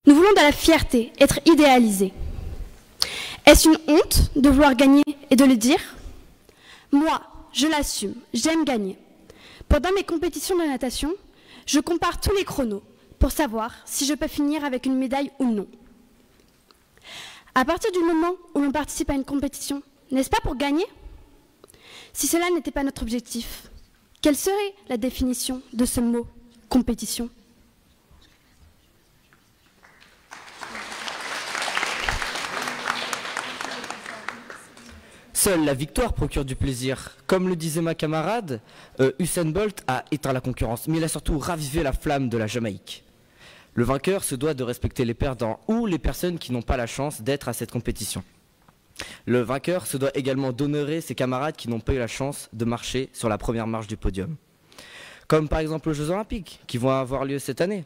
Nous voulons de la fierté, être idéalisés. Est-ce une honte de vouloir gagner et de le dire? Moi, je l'assume, j'aime gagner. Pendant mes compétitions de natation, je compare tous les chronos pour savoir si je peux finir avec une médaille ou non. À partir du moment où l'on participe à une compétition, n'est-ce pas pour gagner? Si cela n'était pas notre objectif, quelle serait la définition de ce mot « compétition » ? Seule la victoire procure du plaisir. Comme le disait ma camarade, Usain Bolt a éteint la concurrence, mais il a surtout ravivé la flamme de la Jamaïque. Le vainqueur se doit de respecter les perdants ou les personnes qui n'ont pas la chance d'être à cette compétition. Le vainqueur se doit également d'honorer ses camarades qui n'ont pas eu la chance de marcher sur la première marche du podium. Comme par exemple aux Jeux Olympiques qui vont avoir lieu cette année.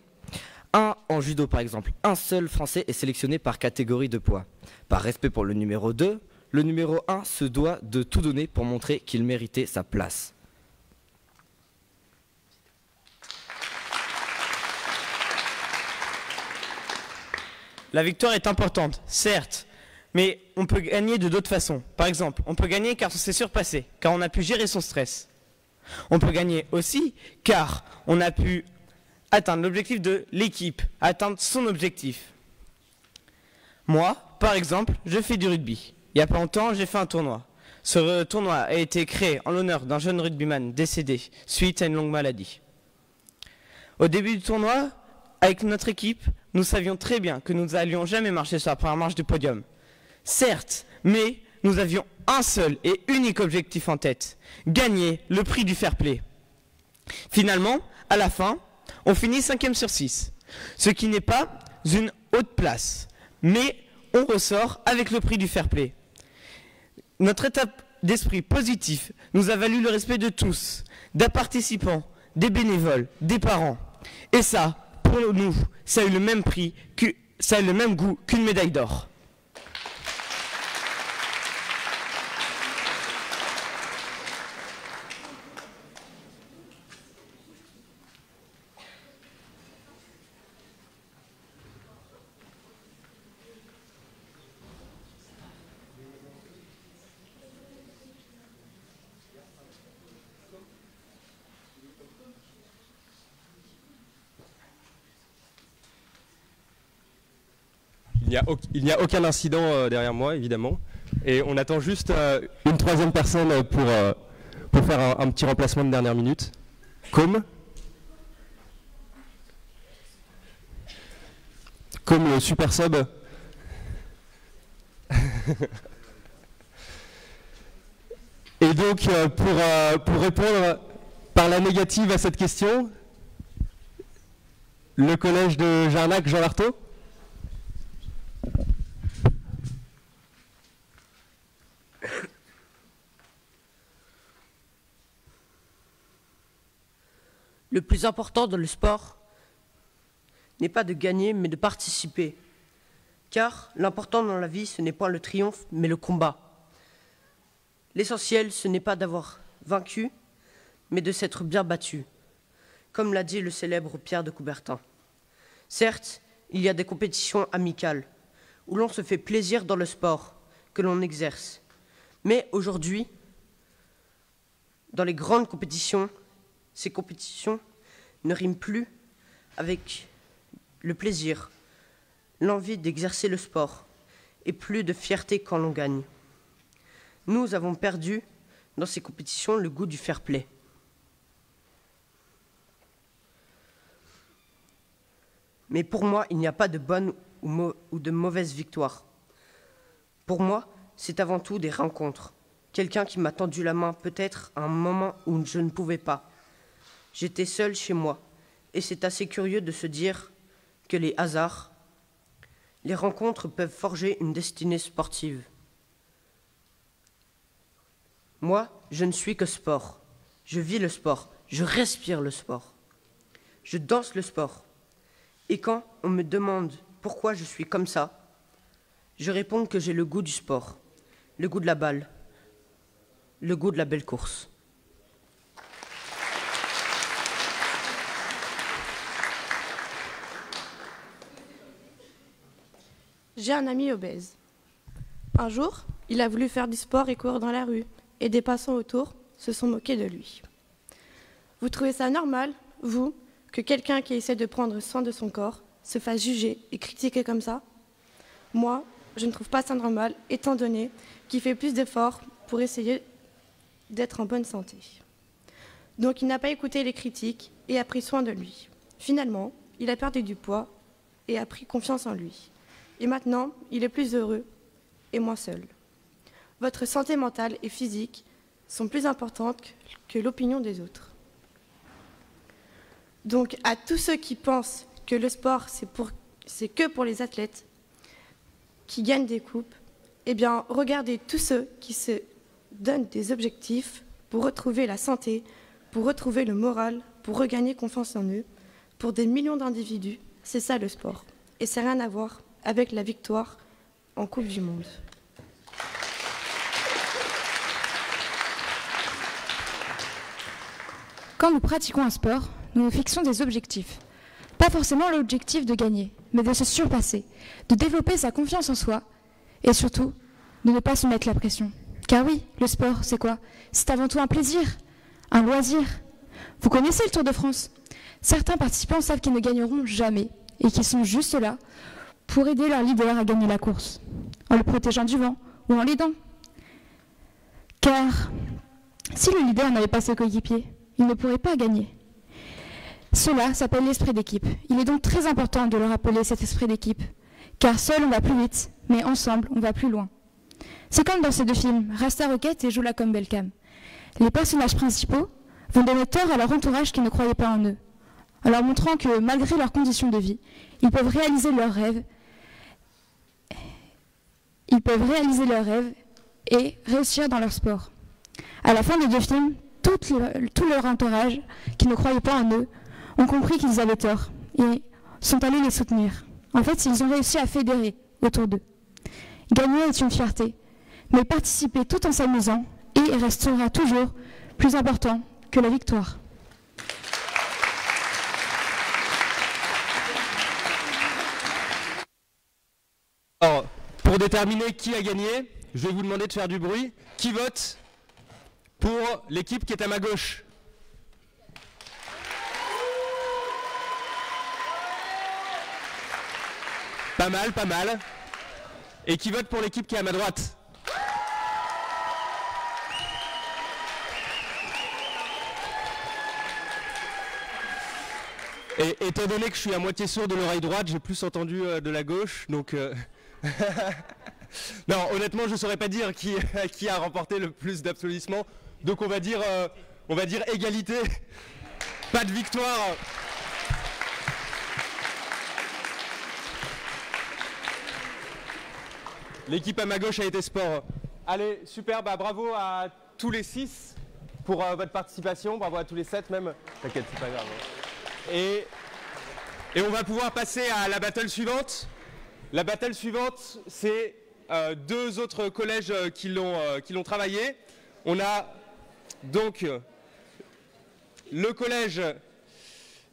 En judo par exemple, un seul Français est sélectionné par catégorie de poids. Par respect pour le numéro 2, le numéro 1 se doit de tout donner pour montrer qu'il méritait sa place. La victoire est importante, certes, mais on peut gagner de d'autres façons. Par exemple, on peut gagner car on s'est surpassé, car on a pu gérer son stress. On peut gagner aussi car on a pu atteindre l'objectif de l'équipe, atteindre son objectif. Moi, par exemple, je fais du rugby. Il n'y a pas longtemps, j'ai fait un tournoi. Ce tournoi a été créé en l'honneur d'un jeune rugbyman décédé suite à une longue maladie. Au début du tournoi, avec notre équipe, nous savions très bien que nous n'allions jamais marcher sur la première marche du podium. Certes, mais nous avions un seul et unique objectif en tête, gagner le prix du fair play. Finalement, à la fin, on finit 5e sur 6, ce qui n'est pas une haute place, mais on ressort avec le prix du fair play. Notre étape d'esprit positif nous a valu le respect de tous, des participants, des bénévoles, des parents. Et ça, pour nous, ça a eu le même prix, ça a eu le même goût qu'une médaille d'or. Il n'y a aucun incident derrière moi, évidemment. Et on attend juste une troisième personne pour faire un petit remplacement de dernière minute. Comme le super sub. Et donc, pour répondre par la négative à cette question, le collège de Jarnac, Jean Lartaud. Le plus important dans le sport n'est pas de gagner, mais de participer. Car l'important dans la vie, ce n'est pas le triomphe, mais le combat. L'essentiel, ce n'est pas d'avoir vaincu, mais de s'être bien battu, comme l'a dit le célèbre Pierre de Coubertin. Certes, il y a des compétitions amicales, où l'on se fait plaisir dans le sport que l'on exerce. Mais aujourd'hui, dans les grandes compétitions, ces compétitions ne riment plus avec le plaisir, l'envie d'exercer le sport et plus de fierté quand l'on gagne. Nous avons perdu dans ces compétitions le goût du fair play. Mais pour moi, il n'y a pas de bonne ou de mauvaise victoire. Pour moi, c'est avant tout des rencontres. Quelqu'un qui m'a tendu la main peut-être à un moment où je ne pouvais pas. J'étais seul chez moi. Et c'est assez curieux de se dire que les hasards, les rencontres peuvent forger une destinée sportive. Moi, je ne suis que sport. Je vis le sport. Je respire le sport. Je danse le sport. Et quand on me demande pourquoi je suis comme ça, je réponds que j'ai le goût du sport, le goût de la balle, le goût de la belle course. J'ai un ami obèse. Un jour, il a voulu faire du sport et courir dans la rue, et des passants autour se sont moqués de lui. Vous trouvez ça normal, vous, que quelqu'un qui essaie de prendre soin de son corps se fasse juger et critiquer comme ça? Moi, je ne trouve pas ça normal, étant donné qu'il fait plus d'efforts pour essayer d'être en bonne santé. Donc il n'a pas écouté les critiques et a pris soin de lui. Finalement, il a perdu du poids et a pris confiance en lui. Et maintenant, il est plus heureux et moins seul. Votre santé mentale et physique sont plus importantes que l'opinion des autres. Donc, à tous ceux qui pensent que le sport, c'est que pour les athlètes qui gagnent des coupes, eh bien, regardez tous ceux qui se donnent des objectifs pour retrouver la santé, pour retrouver le moral, pour regagner confiance en eux. Pour des millions d'individus, c'est ça le sport. Et ça n'a rien à voir avec la victoire en Coupe du Monde. Quand nous pratiquons un sport, nous nous fixons des objectifs. Pas forcément l'objectif de gagner, mais de se surpasser, de développer sa confiance en soi et surtout de ne pas se mettre la pression. Car oui, le sport, c'est quoi? C'est avant tout un plaisir, un loisir. Vous connaissez le Tour de France? Certains participants savent qu'ils ne gagneront jamais et qu'ils sont juste là pour aider leur leader à gagner la course, en le protégeant du vent ou en l'aidant. Car si le leader n'avait pas ses coéquipiers, il ne pourrait pas gagner. Cela s'appelle l'esprit d'équipe. Il est donc très important de le rappeler, cet esprit d'équipe, car seul on va plus vite, mais ensemble on va plus loin. C'est comme dans ces deux films, Rasta Rocket et Joue-la comme Belcam. Les personnages principaux vont donner tort à leur entourage qui ne croyait pas en eux, en leur montrant que malgré leurs conditions de vie, ils peuvent réaliser leurs rêves. Ils peuvent réaliser leurs rêves et réussir dans leur sport. À la fin des deux films, tout leur entourage, qui ne croyait pas en eux, ont compris qu'ils avaient tort et sont allés les soutenir. En fait, ils ont réussi à fédérer autour d'eux. Gagner est une fierté, mais participer tout en s'amusant et restera toujours plus important que la victoire. Alors, pour déterminer qui a gagné, je vais vous demander de faire du bruit. Qui vote pour l'équipe qui est à ma gauche? Pas mal, pas mal. Et qui vote pour l'équipe qui est à ma droite? Et étant donné que je suis à moitié sourd de l'oreille droite, j'ai plus entendu de la gauche, donc... Non, honnêtement, je ne saurais pas dire qui a remporté le plus d'applaudissements. Donc on va dire égalité. Pas de victoire. L'équipe à ma gauche a été sport. Allez, super, bah, bravo à tous les 6 pour votre participation. Bravo à tous les 7 même. T'inquiète, c'est pas grave. Et on va pouvoir passer à la battle suivante. La battle suivante, c'est deux autres collèges qui l'ont travaillé. On a donc le collège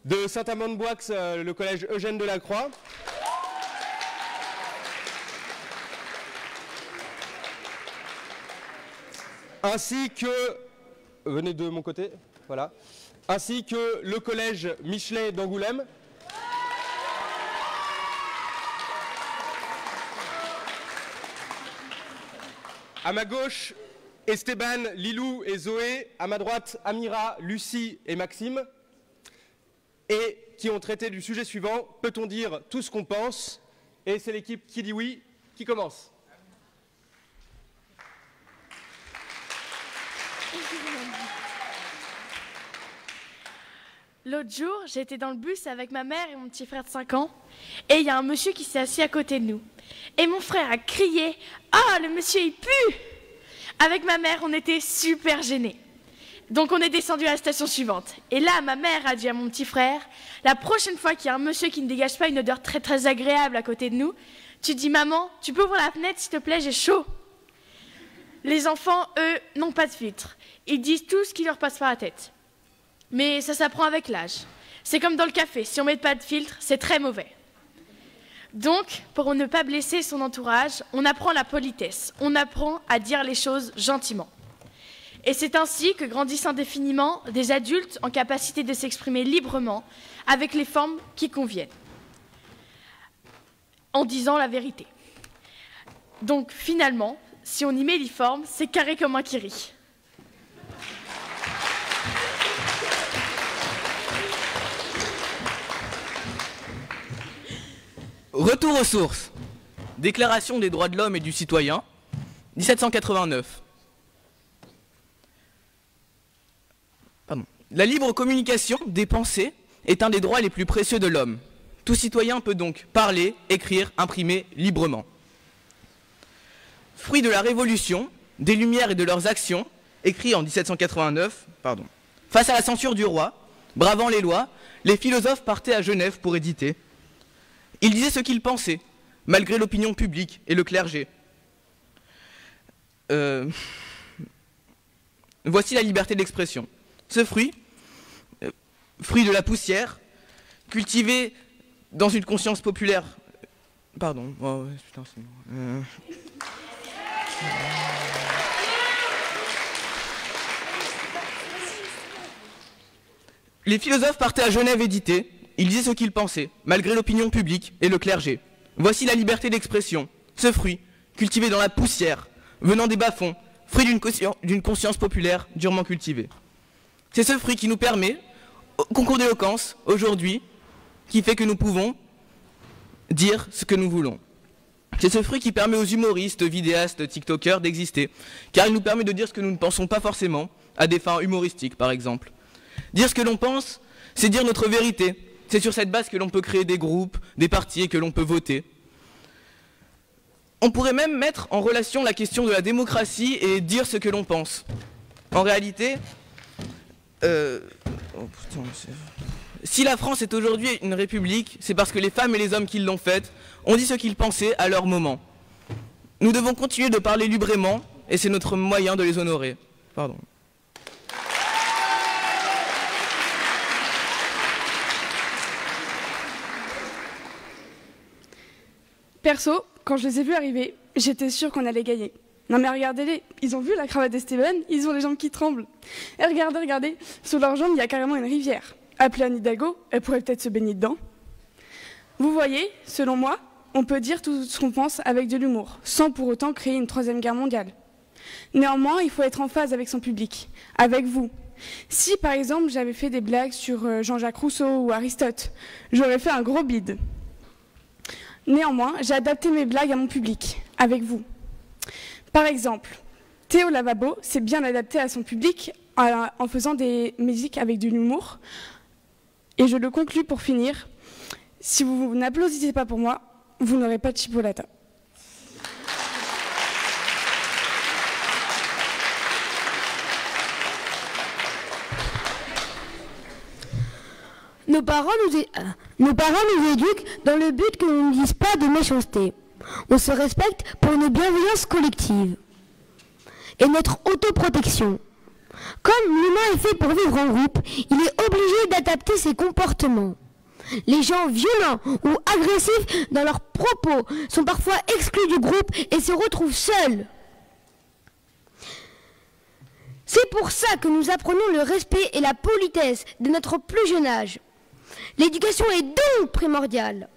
de Saint-Amand-de-Boix, le collège Eugène Delacroix. Ainsi que, venez de mon côté, voilà, ainsi que le collège Michelet d'Angoulême. À ma gauche, Esteban, Lilou et Zoé. À ma droite, Amira, Lucie et Maxime. Et qui ont traité du sujet suivant, peut-on dire tout ce qu'on pense? Et c'est l'équipe qui dit oui qui commence. L'autre jour, j'étais dans le bus avec ma mère et mon petit frère de 5 ans, et il y a un monsieur qui s'est assis à côté de nous. Et mon frère a crié « Ah, le monsieur, il pue !» Avec ma mère, on était super gênés. Donc on est descendu à la station suivante. Et là, ma mère a dit à mon petit frère « La prochaine fois qu'il y a un monsieur qui ne dégage pas une odeur très très agréable à côté de nous, tu dis « Maman, tu peux ouvrir la fenêtre s'il te plaît, j'ai chaud !» Les enfants, eux, n'ont pas de filtre. Ils disent tout ce qui leur passe par la tête. Mais ça s'apprend avec l'âge. C'est comme dans le café, si on ne met pas de filtre, c'est très mauvais. Donc, pour ne pas blesser son entourage, on apprend la politesse. On apprend à dire les choses gentiment. Et c'est ainsi que grandissent indéfiniment des adultes en capacité de s'exprimer librement avec les formes qui conviennent, en disant la vérité. Donc, finalement, si on y met les formes, c'est carré comme un kiri. Retour aux sources. Déclaration des droits de l'homme et du citoyen, 1789. La libre communication des pensées est un des droits les plus précieux de l'homme. Tout citoyen peut donc parler, écrire, imprimer librement. Fruit de la Révolution, des Lumières et de leurs actions, écrit en 1789, face à la censure du roi, bravant les lois, les philosophes partaient à Genève pour éditer. Ils disaient ce qu'ils pensaient, malgré l'opinion publique et le clergé. Voici la liberté d'expression. Ce fruit de la poussière, cultivé dans une conscience populaire... Pardon. Oh, ouais, putain, c'est bon. Les philosophes partaient à Genève éditer. Ils disaient ce qu'ils pensaient, malgré l'opinion publique et le clergé. Voici la liberté d'expression. Ce fruit, cultivé dans la poussière, venant des bas-fonds, fruit d'une conscience populaire durement cultivée. C'est ce fruit qui nous permet, au concours d'éloquence, aujourd'hui, qui fait que nous pouvons dire ce que nous voulons. C'est ce fruit qui permet aux humoristes, vidéastes, tiktokers d'exister, car il nous permet de dire ce que nous ne pensons pas forcément, à des fins humoristiques par exemple. Dire ce que l'on pense, c'est dire notre vérité. C'est sur cette base que l'on peut créer des groupes, des partis et que l'on peut voter. On pourrait même mettre en relation la question de la démocratie et dire ce que l'on pense. En réalité, si la France est aujourd'hui une république, c'est parce que les femmes et les hommes qui l'ont faite ont dit ce qu'ils pensaient à leur moment. Nous devons continuer de parler librement et c'est notre moyen de les honorer. Pardon. Perso, quand je les ai vus arriver, j'étais sûre qu'on allait gagner. Non mais regardez-les, ils ont vu la cravate d'Esteban, ils ont les jambes qui tremblent. Et regardez, sous leurs jambes, il y a carrément une rivière. Appelée Anne Hidalgo, elle pourrait peut-être se baigner dedans. Vous voyez, selon moi, on peut dire tout ce qu'on pense avec de l'humour, sans pour autant créer une troisième guerre mondiale. Néanmoins, il faut être en phase avec son public, avec vous. Si, par exemple, j'avais fait des blagues sur Jean-Jacques Rousseau ou Aristote, j'aurais fait un gros bide. Néanmoins, j'ai adapté mes blagues à mon public, avec vous. Par exemple, Théo Lavabo s'est bien adapté à son public en faisant des musiques avec de l'humour. Et je le conclus pour finir. Si vous n'applaudissez pas pour moi, vous n'aurez pas de chipolata. Nos parents nous éduquent dans le but que l'on ne dise pas de méchanceté. On se respecte pour une bienveillance collective et notre autoprotection. Comme l'humain est fait pour vivre en groupe, il est obligé d'adapter ses comportements. Les gens violents ou agressifs dans leurs propos sont parfois exclus du groupe et se retrouvent seuls. C'est pour ça que nous apprenons le respect et la politesse de notre plus jeune âge. L'éducation est donc primordiale.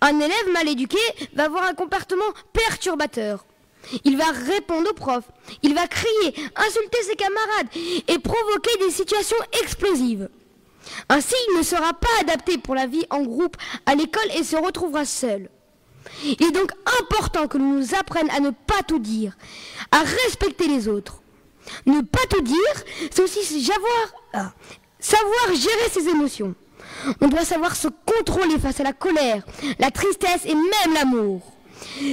Un élève mal éduqué va avoir un comportement perturbateur. Il va répondre au prof, Il va crier, insulter ses camarades et provoquer des situations explosives. Ainsi, il ne sera pas adapté pour la vie en groupe à l'école et se retrouvera seul. Il est donc important que l'on nous apprenne à ne pas tout dire, à respecter les autres. Ne pas tout dire, c'est aussi savoir gérer ses émotions. On doit savoir se contrôler face à la colère, la tristesse et même l'amour.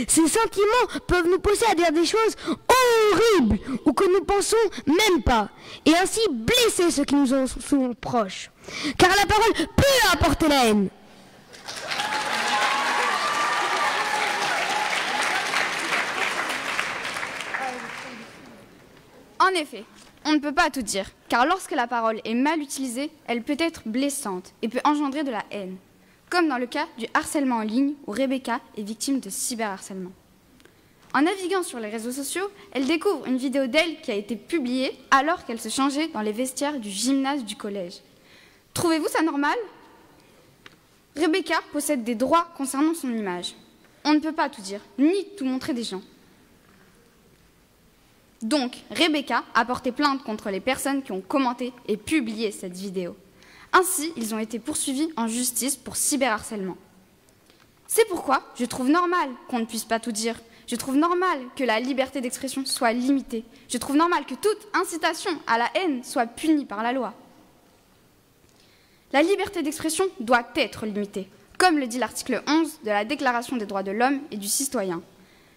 Ces sentiments peuvent nous pousser à dire des choses horribles ou que nous pensons même pas, et ainsi blesser ceux qui nous en sont proches. Car la parole peut apporter la haine. En effet, on ne peut pas tout dire, car lorsque la parole est mal utilisée, elle peut être blessante et peut engendrer de la haine, comme dans le cas du harcèlement en ligne où Rebecca est victime de cyberharcèlement. En naviguant sur les réseaux sociaux, elle découvre une vidéo d'elle qui a été publiée alors qu'elle se changeait dans les vestiaires du gymnase du collège. Trouvez-vous ça normal ? Rebecca possède des droits concernant son image. On ne peut pas tout dire, ni tout montrer des gens. Donc, Rebecca a porté plainte contre les personnes qui ont commenté et publié cette vidéo. Ainsi, ils ont été poursuivis en justice pour cyberharcèlement. C'est pourquoi je trouve normal qu'on ne puisse pas tout dire. Je trouve normal que la liberté d'expression soit limitée. Je trouve normal que toute incitation à la haine soit punie par la loi. La liberté d'expression doit être limitée, comme le dit l'article 11 de la Déclaration des droits de l'homme et du citoyen.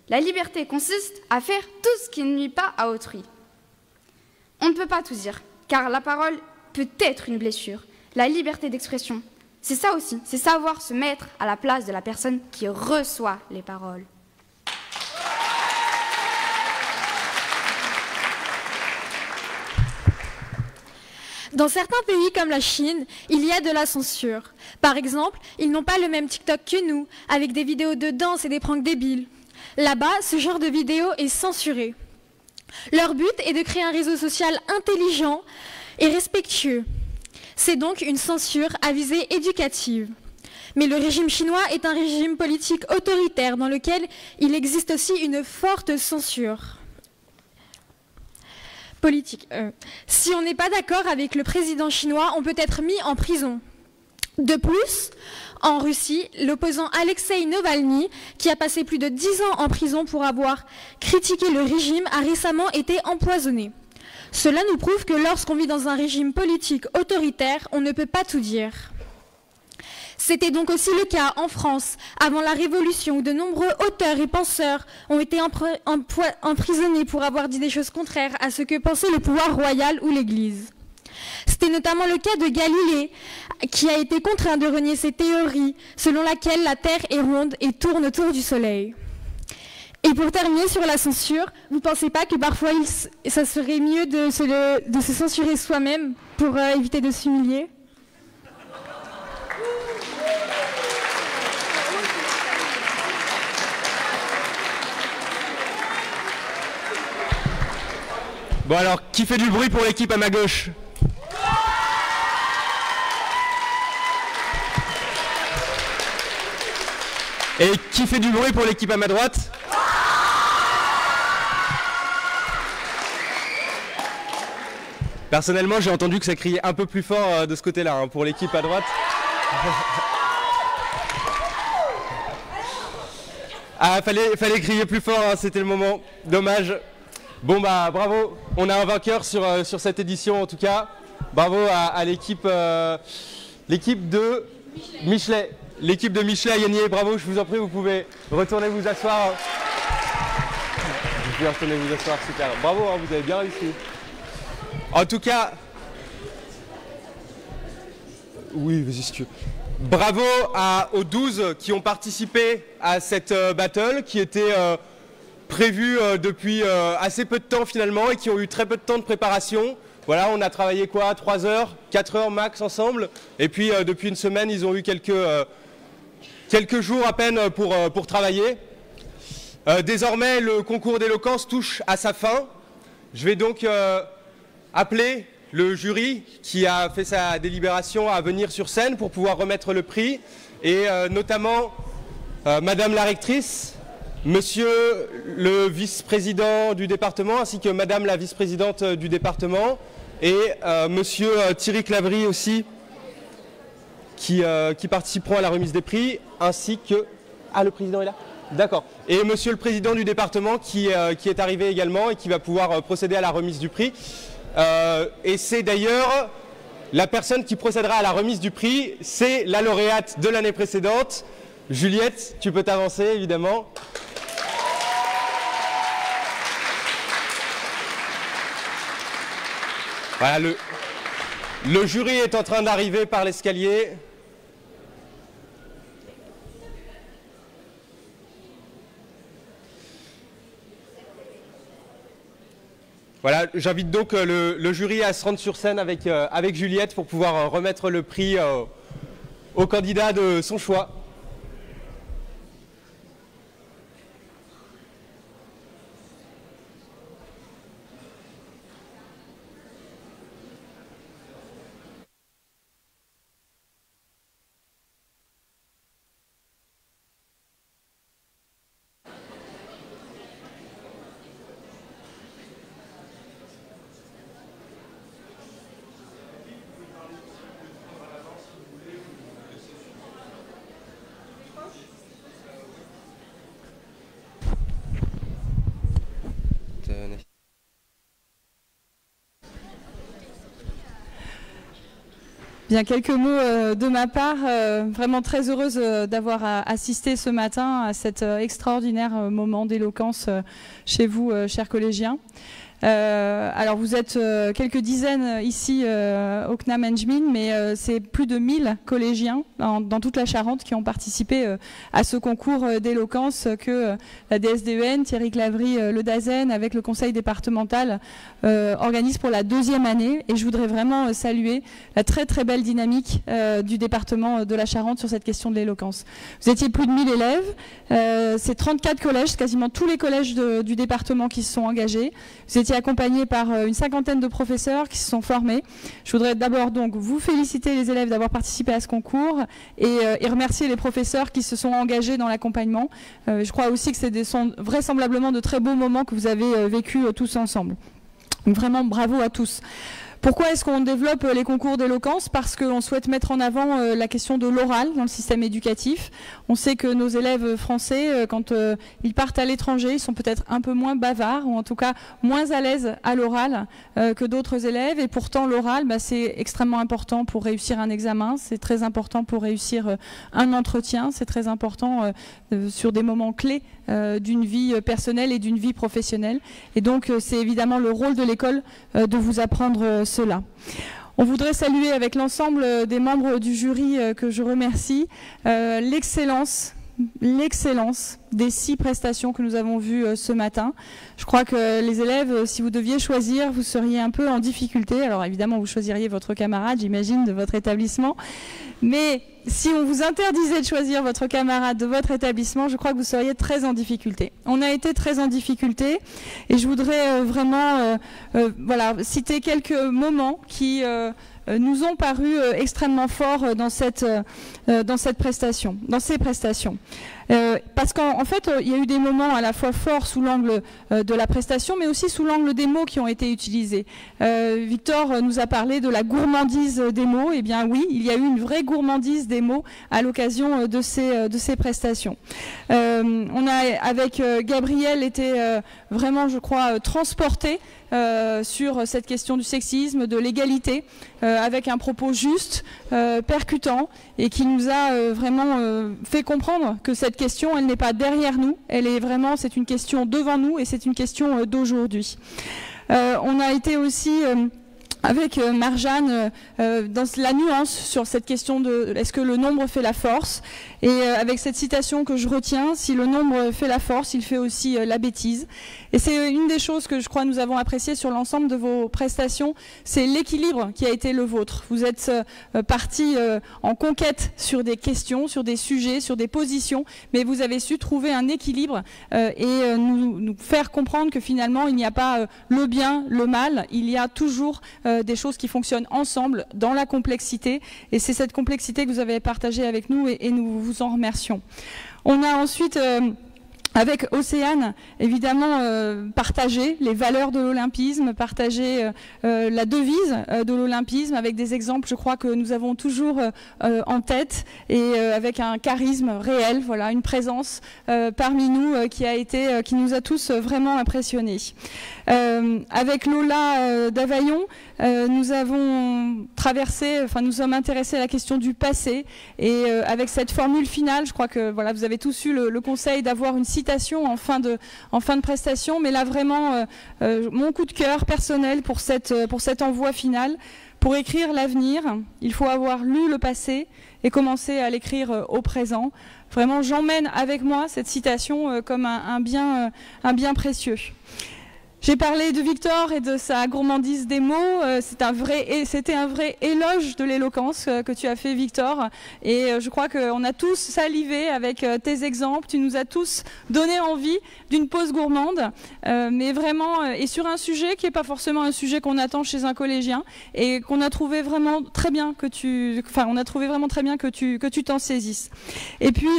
La liberté consiste à faire tout ce qui ne nuit pas à autrui. On ne peut pas tout dire, car la parole peut être une blessure. La liberté d'expression, c'est ça aussi, c'est savoir se mettre à la place de la personne qui reçoit les paroles. Dans certains pays comme la Chine, il y a de la censure. Par exemple, ils n'ont pas le même TikTok que nous, avec des vidéos de danse et des pranks débiles. Là-bas, ce genre de vidéo est censuré. Leur but est de créer un réseau social intelligent et respectueux. C'est donc une censure à visée éducative. Mais le régime chinois est un régime politique autoritaire dans lequel il existe aussi une forte censure politique. Si on n'est pas d'accord avec le président chinois, on peut être mis en prison. De plus, en Russie, l'opposant Alexei Navalny, qui a passé plus de 10 ans en prison pour avoir critiqué le régime, a récemment été empoisonné. Cela nous prouve que lorsqu'on vit dans un régime politique autoritaire, on ne peut pas tout dire. C'était donc aussi le cas en France, avant la Révolution, où de nombreux auteurs et penseurs ont été emprisonnés pour avoir dit des choses contraires à ce que pensait le pouvoir royal ou l'Église. C'était notamment le cas de Galilée, qui a été contraint de renier ses théories, selon laquelle la Terre est ronde et tourne autour du Soleil. Et pour terminer sur la censure, vous ne pensez pas que parfois ça serait mieux de se censurer soi-même pour éviter de s'humilier ? Bon alors, qui fait du bruit pour l'équipe à ma gauche ? Et qui fait du bruit pour l'équipe à ma droite ? Personnellement, j'ai entendu que ça criait un peu plus fort de ce côté-là, hein, pour l'équipe à droite. Ah, fallait crier plus fort, hein, c'était le moment. Dommage. Bon bah bravo, on a un vainqueur sur cette édition en tout cas. Bravo à l'équipe de Michelet. L'équipe de Michelet a gagné, bravo, je vous en prie, vous pouvez retourner vous asseoir. Vous pouvez retourner vous asseoir, super. Bravo, hein, vous avez bien réussi. En tout cas, oui, vas-y si tu veux. Bravo aux 12 qui ont participé à cette battle qui était prévue depuis assez peu de temps finalement et qui ont eu très peu de temps de préparation. Voilà, on a travaillé quoi, 3 heures, 4 heures max ensemble. Et puis depuis une semaine, ils ont eu quelques jours à peine pour travailler. Désormais, le concours d'éloquence touche à sa fin. Je vais donc appeler le jury qui a fait sa délibération à venir sur scène pour pouvoir remettre le prix. Et notamment Madame la rectrice monsieur le vice-président du département ainsi que madame la vice-présidente du département et monsieur Thierry Clavry aussi qui participeront à la remise des prix ainsi que... Ah, le président est là? D'accord. Et monsieur le président du département qui est arrivé également et qui va pouvoir procéder à la remise du prix. Et c'est d'ailleurs la personne qui procédera à la remise du prix, c'est la lauréate de l'année précédente. Juliette, tu peux t'avancer évidemment. Voilà, le jury est en train d'arriver par l'escalier. Voilà, j'invite donc le jury à se rendre sur scène avec Juliette pour pouvoir remettre le prix au candidat de son choix. Bien, quelques mots de ma part. Vraiment très heureuse d'avoir assisté ce matin à cet extraordinaire moment d'éloquence chez vous, chers collégiens. Alors vous êtes quelques dizaines ici au CNAM Engmin, mais c'est plus de 1000 collégiens dans toute la Charente qui ont participé à ce concours d'éloquence que la DSDEN, Thierry Clavry, le DAZEN avec le conseil départemental organise pour la 2e année. Et je voudrais vraiment saluer la très très belle dynamique du département de la Charente sur cette question de l'éloquence. Vous étiez plus de 1000 élèves, c'est 34 collèges, quasiment tous les collèges du département qui se sont engagés. Vous étiez accompagné par une 50aine de professeurs qui se sont formés. Je voudrais d'abord donc vous féliciter les élèves d'avoir participé à ce concours et remercier les professeurs qui se sont engagés dans l'accompagnement. Je crois aussi que sont vraisemblablement de très beaux moments que vous avez vécus tous ensemble. Donc vraiment bravo à tous. Pourquoi est-ce qu'on développe les concours d'éloquence? Parce qu'on souhaite mettre en avant la question de l'oral dans le système éducatif. On sait que nos élèves français, quand ils partent à l'étranger, ils sont peut-être un peu moins bavards, ou en tout cas moins à l'aise à l'oral que d'autres élèves. Et pourtant, l'oral, c'est extrêmement important pour réussir un examen, c'est très important pour réussir un entretien, c'est très important sur des moments clés d'une vie personnelle et d'une vie professionnelle. Et donc, c'est évidemment le rôle de l'école de vous apprendre cela. On voudrait saluer avec l'ensemble des membres du jury que je remercie l'excellence des 6 prestations que nous avons vues ce matin. Je crois que les élèves, si vous deviez choisir, vous seriez un peu en difficulté. Alors évidemment, vous choisiriez votre camarade, j'imagine, de votre établissement. Mais si on vous interdisait de choisir votre camarade de votre établissement, je crois que vous seriez très en difficulté. On a été très en difficulté et je voudrais vraiment citer quelques moments qui nous ont paru extrêmement forts dans ces prestations. Parce qu'en fait, il y a eu des moments à la fois forts sous l'angle de la prestation, mais aussi sous l'angle des mots qui ont été utilisés. Victor nous a parlé de la gourmandise des mots. Eh bien oui, il y a eu une vraie gourmandise des mots à l'occasion de ces prestations. On a, avec Gabriel, été vraiment, je crois, transporté sur cette question du sexisme, de l'égalité, avec un propos juste, percutant, et qui nous a vraiment fait comprendre que cette question, elle n'est pas derrière nous, c'est une question devant nous, et c'est une question d'aujourd'hui. On a été aussi avec Marjane dans la nuance sur cette question de est-ce que le nombre fait la force, et avec cette citation que je retiens, si le nombre fait la force, il fait aussi la bêtise. Et c'est une des choses que je crois nous avons appréciées sur l'ensemble de vos prestations, c'est l'équilibre qui a été le vôtre. Vous êtes partis en conquête sur des questions, sur des sujets, sur des positions, mais vous avez su trouver un équilibre et nous faire comprendre que finalement il n'y a pas le bien, le mal, il y a toujours des choses qui fonctionnent ensemble dans la complexité, et c'est cette complexité que vous avez partagée avec nous et nous vous en remercions. On a ensuite avec Océane, évidemment, partager les valeurs de l'olympisme, partager la devise de l'olympisme avec des exemples, je crois que nous avons toujours en tête et avec un charisme réel, voilà, une présence parmi nous qui nous a tous vraiment impressionnés. Avec Lola d'Availlon, nous avons traversé, enfin nous sommes intéressés à la question du passé et avec cette formule finale, je crois que voilà, vous avez tous eu le conseil d'avoir une citation en fin de prestation, mais là vraiment mon coup de cœur personnel pour cet envoi final. Pour écrire l'avenir, il faut avoir lu le passé et commencer à l'écrire au présent. Vraiment, j'emmène avec moi cette citation comme un bien précieux. J'ai parlé de Victor et de sa gourmandise des mots. C'était un vrai éloge de l'éloquence que tu as fait, Victor. Et je crois qu'on a tous salivé avec tes exemples. Tu nous as tous donné envie d'une pause gourmande, mais vraiment, et sur un sujet qui n'est pas forcément un sujet qu'on attend chez un collégien et qu'on a trouvé vraiment très bien que tu t'en saisisses. Et puis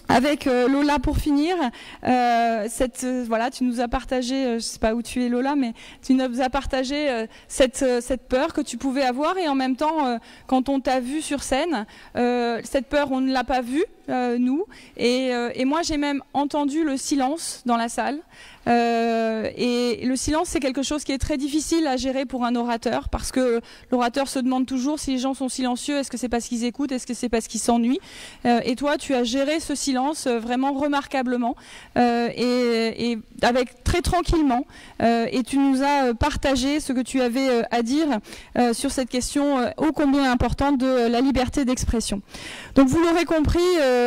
avec Lola pour finir, voilà, tu nous as partagé, je sais pas où tu es Lola, mais tu nous as partagé cette peur que tu pouvais avoir et en même temps, quand on t'a vu sur scène, cette peur on ne l'a pas vue, nous, et moi j'ai même entendu le silence dans la salle. Et le silence, c'est quelque chose qui est très difficile à gérer pour un orateur, parce que l'orateur se demande toujours si les gens sont silencieux, est-ce que c'est parce qu'ils écoutent, est-ce que c'est parce qu'ils s'ennuient, et toi tu as géré ce silence vraiment remarquablement et avec très tranquillement, et tu nous as partagé ce que tu avais à dire sur cette question ô combien importante de la liberté d'expression. Donc vous l'aurez compris,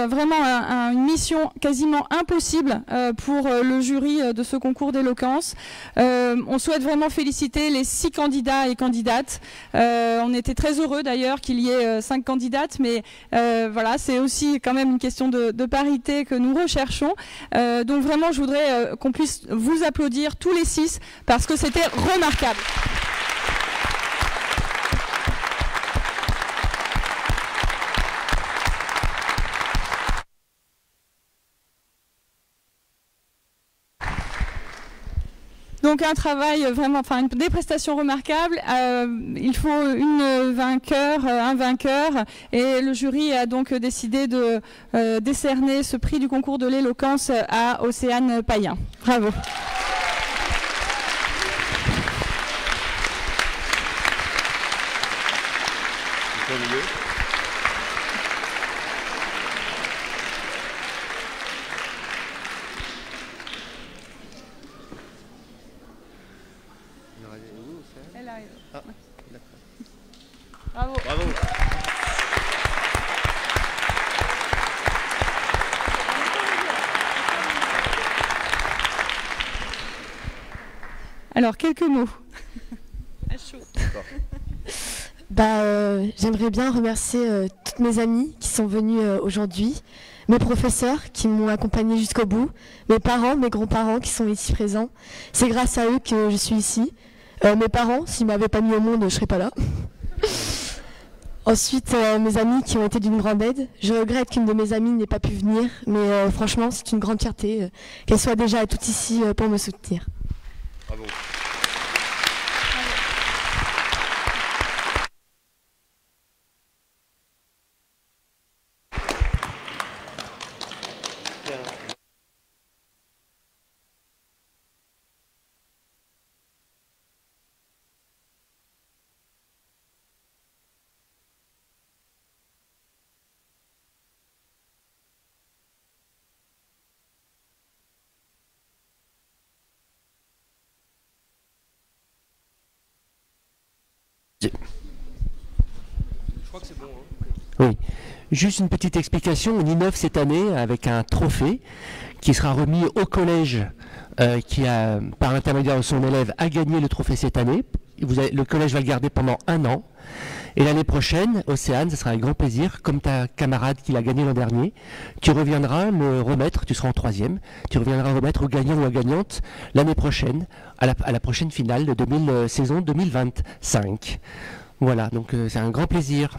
vraiment une mission quasiment impossible pour le jury de ce concours d'éloquence. On souhaite vraiment féliciter les 6 candidats et candidates. On était très heureux d'ailleurs qu'il y ait 5 candidates, mais voilà, c'est aussi quand même une question de parité que nous recherchons. Donc vraiment, je voudrais qu'on puisse vous applaudir tous les 6 parce que c'était remarquable. Donc un travail vraiment, enfin des prestations remarquables. Il faut un vainqueur, et le jury a donc décidé de décerner ce prix du concours de l'éloquence à Océane Payen. Bravo. Bravo. Bravo. Alors, quelques mots. J'aimerais bien remercier toutes mes amies qui sont venues aujourd'hui, mes professeurs qui m'ont accompagnée jusqu'au bout, mes parents, mes grands-parents qui sont ici présents. C'est grâce à eux que je suis ici. Mes parents, s'ils ne m'avaient pas mis au monde, je ne serais pas là. Ensuite, mes amis qui ont été d'une grande aide. Je regrette qu'une de mes amies n'ait pas pu venir, mais franchement, c'est une grande fierté qu'elle soit déjà toutes ici pour me soutenir. Bravo. Je crois que c'est bon. Oui, juste une petite explication. On innove cette année avec un trophée qui sera remis au collège qui a, par l'intermédiaire de son élève, a gagné le trophée cette année. Le collège va le garder pendant 1 an. Et l'année prochaine, Océane, ce sera avec grand plaisir, comme ta camarade qui l'a gagné l'an dernier, tu reviendras le remettre, tu seras en 3e, tu reviendras remettre au gagnant ou à gagnante l'année prochaine, à la prochaine finale de saison 2025. Voilà, donc c'est un grand plaisir.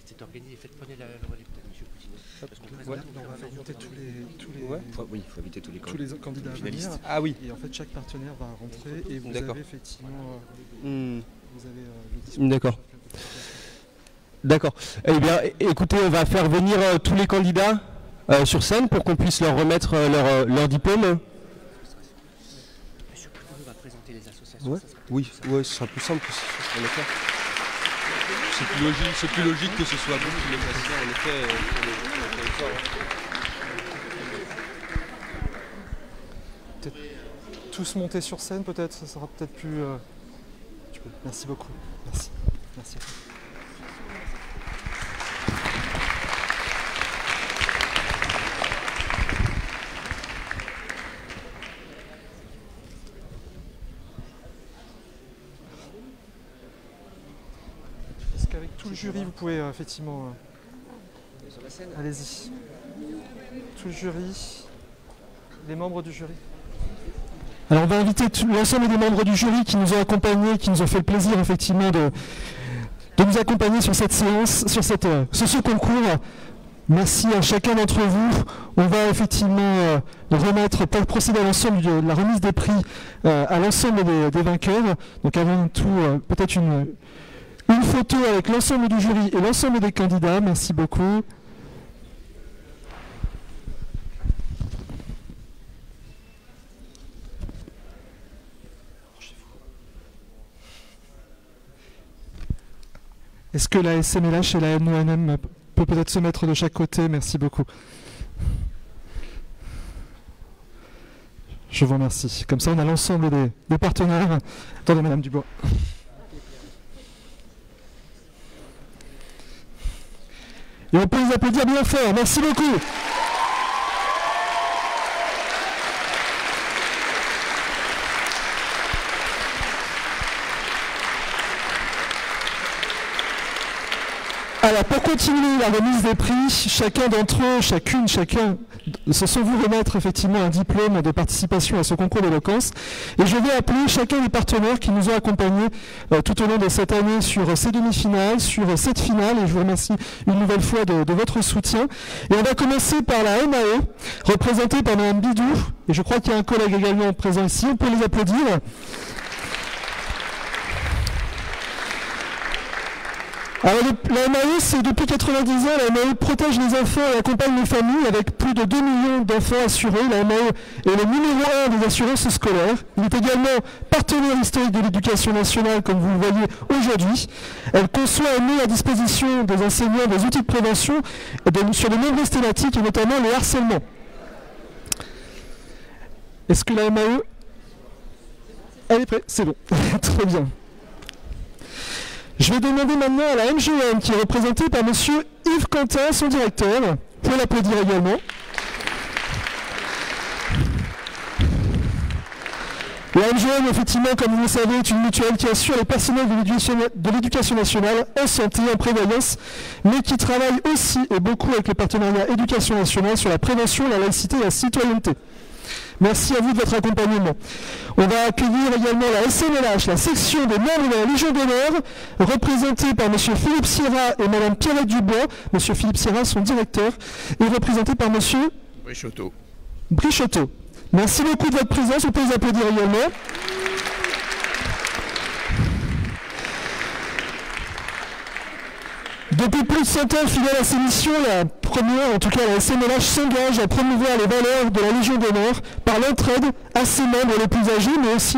C'est organisé, prenez la relève peut-être, monsieur Cousinet. Parce qu'on on va faire monter tous les Ouais. Oui, il faut inviter tous les candidats à venir. Ah oui. Et en fait, chaque partenaire va rentrer et vous avez effectivement vous avez le discours. D'accord. D'accord. Eh bien, écoutez, on va faire venir tous les candidats sur scène pour qu'on puisse leur remettre leur diplôme. Monsieur Cousinet va présenter les associations. Oui, ce sera plus simple que ce soit le cas. C'est plus logique que ce soit vous qui les fassiez en effet pour le territoire. Peut-être tous monter sur scène, peut-être, ça sera peut-être plus... Merci beaucoup. Merci. Merci. Avec tout le jury, vous pouvez effectivement... Allez-y. Tout le jury, les membres du jury. Alors on va inviter l'ensemble des membres du jury qui nous ont accompagnés, qui nous ont fait le plaisir effectivement de nous accompagner sur cette séance, sur ce concours. Merci à chacun d'entre vous. On va effectivement procéder à l'ensemble de la remise des prix à l'ensemble des vainqueurs. Donc avant tout, peut-être une photo avec l'ensemble du jury et l'ensemble des candidats. Merci beaucoup. Est-ce que la SMLH et la NONM peut peut-être se mettre de chaque côté? Merci beaucoup. Je vous remercie. Comme ça, on a l'ensemble des partenaires. Attendez, Madame Dubois. Et on peut les applaudir bien fort. Merci beaucoup. Alors, pour continuer la remise des prix, chacun d'entre eux, chacun se sont vus remettre effectivement un diplôme de participation à ce concours d'éloquence. Et je vais appeler chacun des partenaires qui nous ont accompagnés tout au long de cette année sur ces demi-finales, sur cette finale. Et je vous remercie une nouvelle fois de votre soutien. Et on va commencer par la MAE, représentée par Mme Bidou. Et je crois qu'il y a un collègue également présent ici. On peut les applaudir. Alors, la MAE, c'est depuis 90 ans, la MAE protège les enfants et accompagne les familles avec plus de 2 millions d'enfants assurés. La MAE est le numéro 1 des assurances scolaires. Il est également partenaire historique de l'éducation nationale, comme vous le voyez aujourd'hui. Elle conçoit et met à disposition des enseignants des outils de prévention sur de nombreuses thématiques, et notamment le harcèlement. Est-ce que la MAE... Elle est prête? C'est bon. Très bien. Je vais demander maintenant à la MGM, qui est représentée par M. Yves Quentin, son directeur. Vous pouvez l'applaudir également. La MGM, effectivement, comme vous le savez, est une mutuelle qui assure les personnels de l'éducation nationale en santé, en prévoyance, mais qui travaille aussi et beaucoup avec le partenariat éducation nationale sur la prévention, la laïcité et la citoyenneté. Merci à vous de votre accompagnement. On va accueillir également la SMLH, la section des membres de la Légion d'honneur, représentée par M. Philippe Sierra et Mme Pierrette Dubois. M. Philippe Sierra, son directeur, est représenté par M. Brichotto. Merci beaucoup de votre présence. On peut les applaudir également. Depuis plus de 100 ans, fidèle à ces missions, la première, en tout cas la SMLH, s'engage à promouvoir les valeurs de la Légion d'honneur par l'entraide à ses membres les plus âgés, mais aussi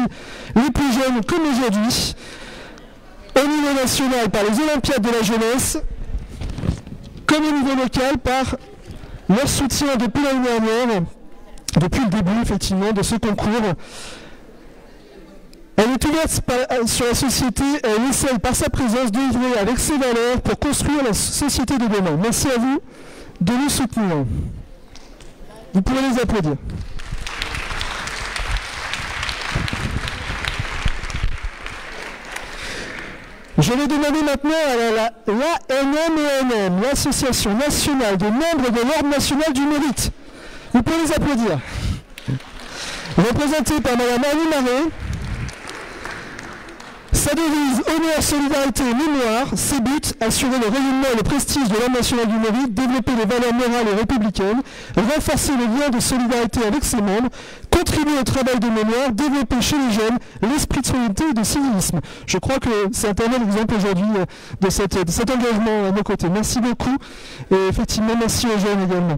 les plus jeunes comme aujourd'hui, au niveau national par les Olympiades de la jeunesse, comme au niveau local par leur soutien depuis l'année dernière, depuis le début effectivement de ce concours. Elle est ouverte sur la société, elle essaye par sa présence d'œuvrer avec ses valeurs pour construire la société de demain. Merci à vous de nous soutenir. Vous pouvez les applaudir. Je vais demander maintenant à l'ANMENM, l'Association nationale des membres de l'Ordre national du mérite. Vous pouvez les applaudir. Représentée par Mme Annie Marais, Sa devise honneur, solidarité et mémoire, ses buts, assurer le rayonnement et le prestige de l'Ordre national du mérite, développer les valeurs morales et républicaines, renforcer le lien de solidarité avec ses membres, contribuer au travail de mémoire, développer chez les jeunes l'esprit de solidarité et de civisme. Je crois que c'est un bel exemple aujourd'hui de cet engagement à nos côtés. Merci beaucoup et effectivement merci aux jeunes également.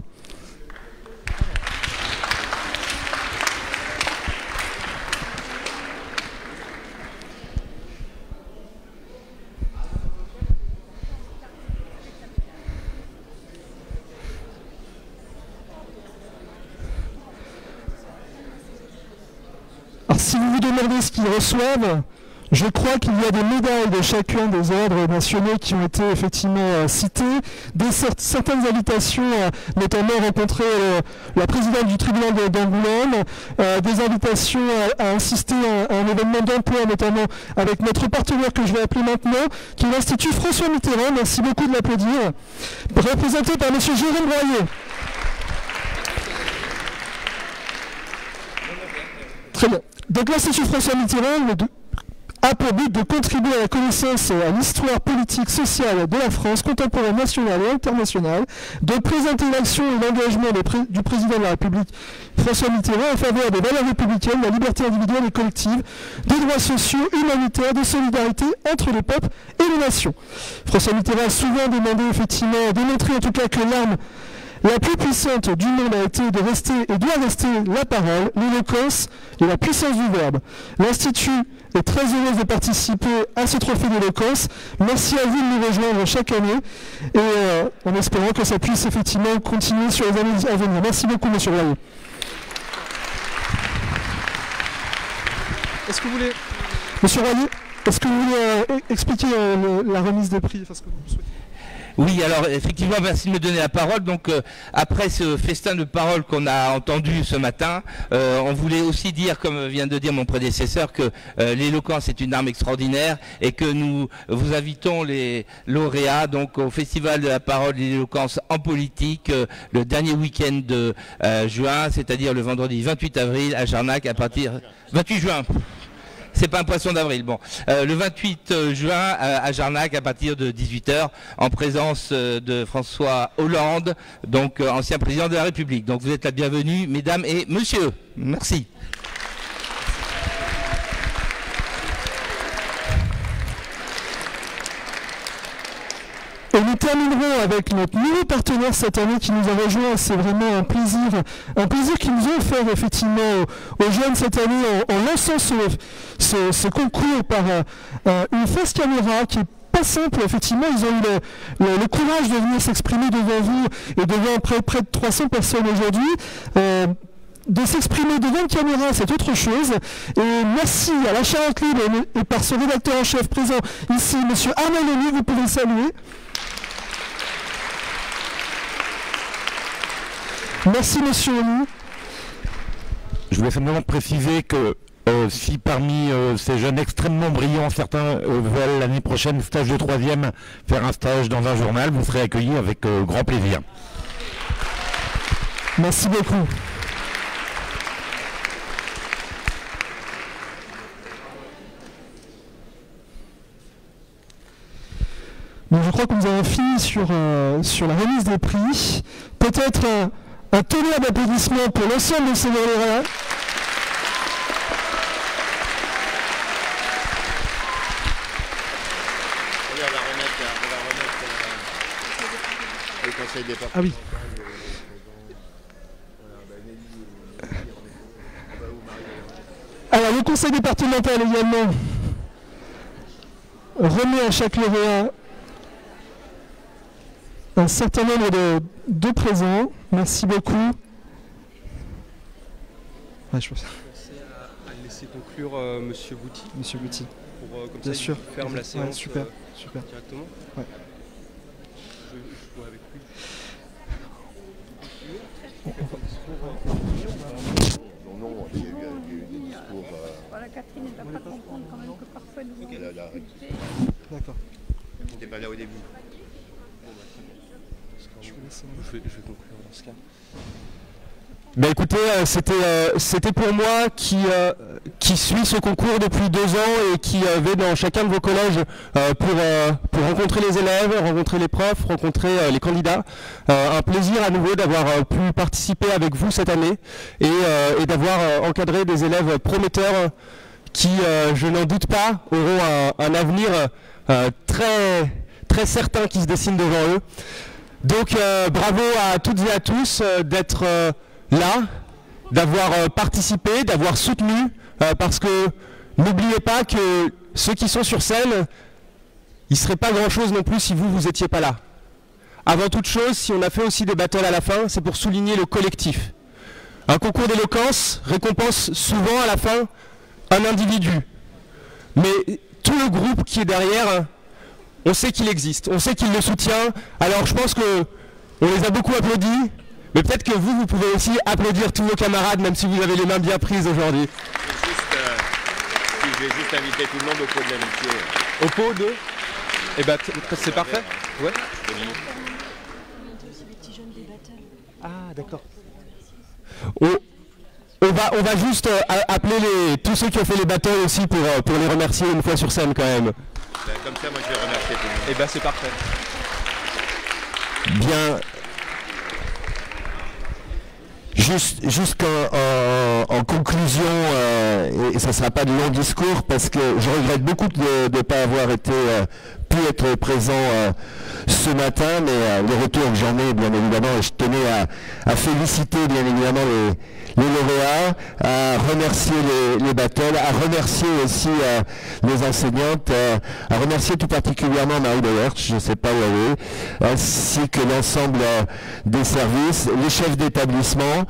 Alors si vous vous demandez ce qu'ils reçoivent, je crois qu'il y a des médailles de chacun des ordres nationaux qui ont été effectivement cités, certaines invitations, notamment rencontrer la présidente du tribunal d'Angoulême, des invitations à assister à un événement d'emploi, notamment avec notre partenaire que je vais appeler maintenant, qui est l'Institut François Mitterrand, merci beaucoup de l'applaudir, représenté par M. Jérôme Royer. Très bien. Donc l'Institut François Mitterrand a pour but de contribuer à la connaissance et à l'histoire politique, sociale de la France, contemporaine, nationale et internationale, de présenter l'action et l'engagement du président de la République, François Mitterrand, en faveur des valeurs républicaines, de la liberté individuelle et collective, des droits sociaux, humanitaires, de solidarité entre les peuples et les nations. François Mitterrand a souvent demandé, effectivement, démontrer en tout cas que l'arme la plus puissante du monde a été de rester et doit rester la parole, l'éloquence et la puissance du verbe. L'Institut est très heureuse de participer à ce trophée d'éloquence. Merci à vous de nous rejoindre chaque année et en espérant que ça puisse effectivement continuer sur les années à venir. Merci beaucoup, monsieur Royer. Est-ce que vous voulez, monsieur Royer, est-ce que vous voulez expliquer la remise des prix, enfin, ce que vous souhaitez? Oui, alors effectivement, merci de me donner la parole. Donc après ce festin de paroles qu'on a entendu ce matin, on voulait aussi dire, comme vient de dire mon prédécesseur, que l'éloquence est une arme extraordinaire et que nous vous invitons les lauréats donc au Festival de la parole et de l'éloquence en politique le dernier week-end de juin, c'est-à-dire le vendredi 28 avril à Jarnac à partir 28 juin. C'est pas un poisson d'avril. Bon, le 28 juin à Jarnac à partir de 18h en présence de François Hollande, donc ancien président de la République. Donc vous êtes la bienvenue, mesdames et messieurs. Merci. Et nous terminerons avec notre nouveau partenaire cette année qui nous a rejoint. C'est vraiment un plaisir qu'ils nous ont offert effectivement aux jeunes cette année en lançant ce concours par une face caméra qui est pas simple. Effectivement, ils ont eu le courage de venir s'exprimer devant vous et devant près de 300 personnes aujourd'hui. De s'exprimer devant une caméra, c'est autre chose. Et merci à la Charente Libre et par son rédacteur en chef présent ici, monsieur Arnaud Lely, vous pouvez le saluer. Merci monsieur Lely. Je voulais simplement préciser que si parmi ces jeunes extrêmement brillants, certains veulent l'année prochaine, stage de 3e, faire un stage dans un journal, vous serez accueillis avec grand plaisir. Merci beaucoup. Donc je crois que nous avons fini sur la remise des prix. Peut-être un tonnerre d'applaudissements pour l'ensemble de ces lauréats. Ah oui. Alors le conseil départemental également remet à chaque lauréat un certain nombre de présents. Merci beaucoup. Ouais, je pense. À laisser conclure Monsieur Bouty. Monsieur Bouty. Pour comme bien ça, sûr. Il ferme la séance. Ouais, super, super. Directement. Ouais. Je vois avec lui. Non, il y a eu des discours. Voilà, Catherine ne doit pas comprendre quand même que parfois nous. D'accord. Tu n'étais pas là au début. Je vais conclure dans ce cas. Ben écoutez, c'était pour moi qui suis ce concours depuis 2 ans et qui vais dans chacun de vos collèges pour rencontrer les élèves, rencontrer les profs, rencontrer les candidats. Un plaisir à nouveau d'avoir pu participer avec vous cette année et d'avoir encadré des élèves prometteurs qui, je n'en doute pas, auront un avenir très, très certain qui se dessine devant eux. Donc bravo à toutes et à tous d'être là, d'avoir participé, d'avoir soutenu, parce que n'oubliez pas que ceux qui sont sur scène, il ne serait pas grand-chose non plus si vous étiez pas là. Avant toute chose, si on a fait aussi des battles à la fin, c'est pour souligner le collectif. Un concours d'éloquence récompense souvent à la fin un individu. Mais tout le groupe qui est derrière, on sait qu'il existe, on sait qu'il le soutient. Alors je pense qu'on les a beaucoup applaudis. Mais peut-être que vous pouvez aussi applaudir tous vos camarades, même si vous avez les mains bien prises aujourd'hui. Je vais juste inviter tout le monde au pot de l'amitié. Au pot de... Eh ben, c'est parfait. Ouais. Ah, d'accord. On va juste appeler tous ceux qui ont fait les battles aussi pour les remercier une fois sur scène quand même. Comme ça, moi je vais remercier tout le monde. Eh ben, c'est parfait. Bien. Juste en conclusion, et ça ne sera pas de long discours parce que je regrette beaucoup de ne pas avoir pu être présent ce matin, mais le retour que j'en ai, bien évidemment, et je tenais à féliciter bien évidemment les lauréats, à remercier les battles, à remercier aussi les enseignantes, à remercier tout particulièrement Marie Bauer, je ne sais pas où elle est, ainsi que l'ensemble des services, les chefs d'établissement.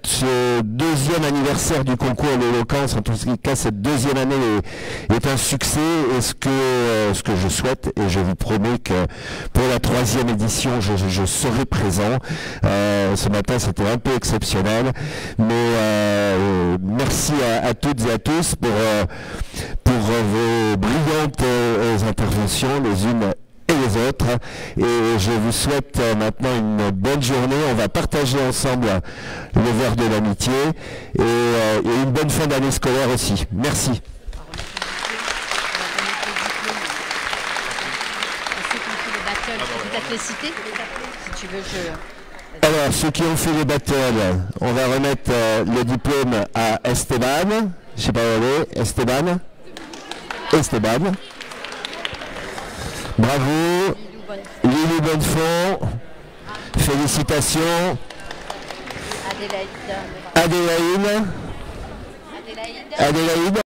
Ce deuxième anniversaire du concours d'éloquence, en tout cas cette deuxième année est un succès, et ce que je souhaite, et je vous promets que pour la 3e édition je serai présent. Ce matin c'était un peu exceptionnel, mais merci à toutes et à tous pour vos brillantes interventions les unes et les autres, et je vous souhaite maintenant une bonne journée. On va partager ensemble le verre de l'amitié et une bonne fin d'année scolaire aussi. Merci. Alors, ceux qui ont fait les battles, on va remettre le diplôme à Esteban. Je sais pas où elle est. Esteban. Bravo, Lily Bonnefond, félicitations. Adélaïde.